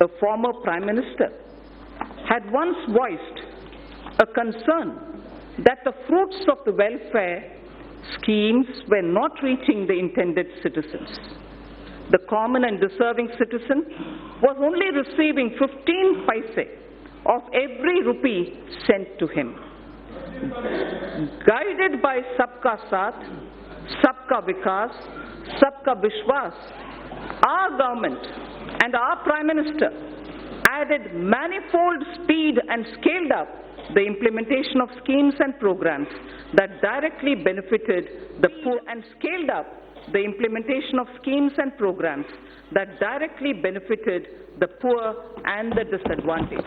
a former Prime Minister, had once voiced a concern that the fruits of the welfare schemes were not reaching the intended citizens. The common and deserving citizen was only receiving 15 paise of every rupee sent to him. Guided by Sabka Saath, Sabka Vikas, Sabka Vishwas, our government and our Prime Minister added manifold speed and scaled up the implementation of schemes and programs that directly benefited the poor and scaled up the implementation of schemes and programs that directly benefited the poor and the disadvantaged.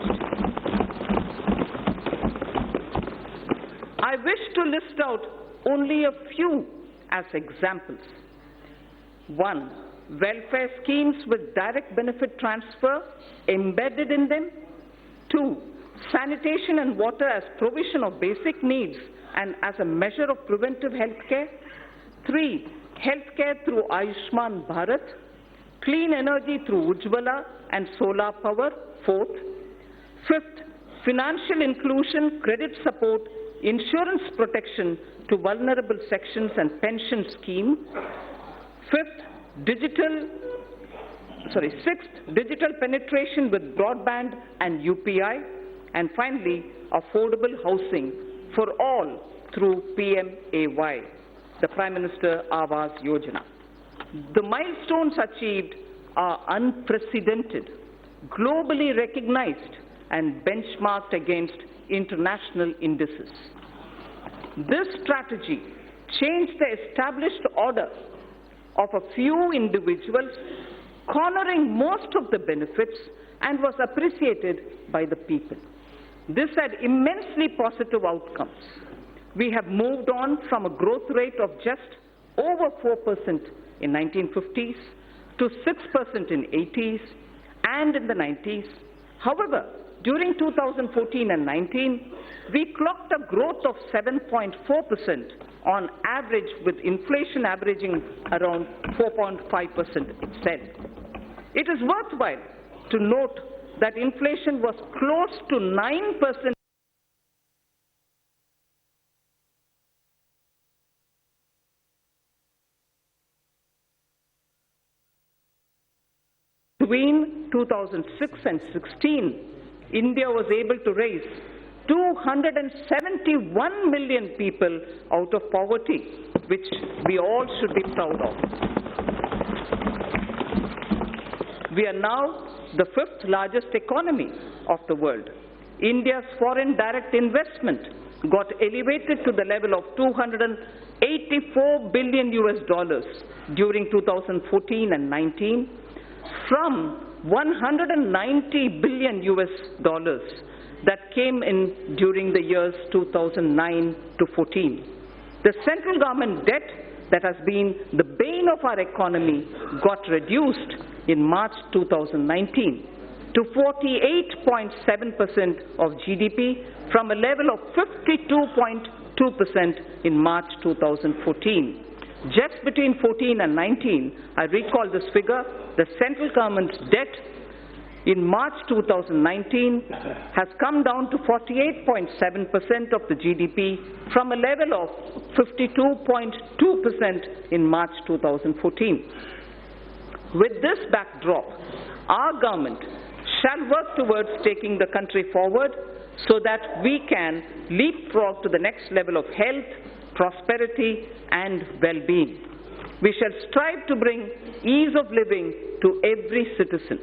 I wish to list out only a few as examples. 1. Welfare schemes with direct benefit transfer embedded in them. 2. Sanitation and water as provision of basic needs and as a measure of preventive health care. 3. Healthcare through Ayushman Bharat. Clean energy through Ujjwala and solar power. 4th. 5th. Financial inclusion, credit support, insurance protection to vulnerable sections and pension scheme. 6th, digital penetration with broadband and UPI. And finally, affordable housing for all through PMAY, the Prime Minister Awas Yojana. The milestones achieved are unprecedented, globally recognized and benchmarked against international indices. This strategy changed the established order of a few individuals, cornering most of the benefits, and was appreciated by the people. This had immensely positive outcomes. We have moved on from a growth rate of just over 4% in 1950s to 6% in 80s and in the 90s. However, during 2014 and 19, we clocked a growth of 7.4% on average, with inflation averaging around 4.5% itself. It is worthwhile to note that inflation was close to 9% between 2006 and 16. India was able to raise 271 million people out of poverty, which we all should be proud of. We are now the 5th largest economy of the world. India's foreign direct investment got elevated to the level of $284 billion during 2014 and 19 from $190 billion that came in during the years 2009 to 14. The central government debt that has been the bane of our economy got reduced in March 2019 to 48.7% of GDP from a level of 52.2% in March 2014. Just between 14 and 19, I recall this figure, the central government's debt in March 2019 has come down to 48.7% of the GDP from a level of 52.2% in March 2014. With this backdrop, our government shall work towards taking the country forward so that we can leapfrog to the next level of health, prosperity, and well-being. We shall strive to bring ease of living to every citizen.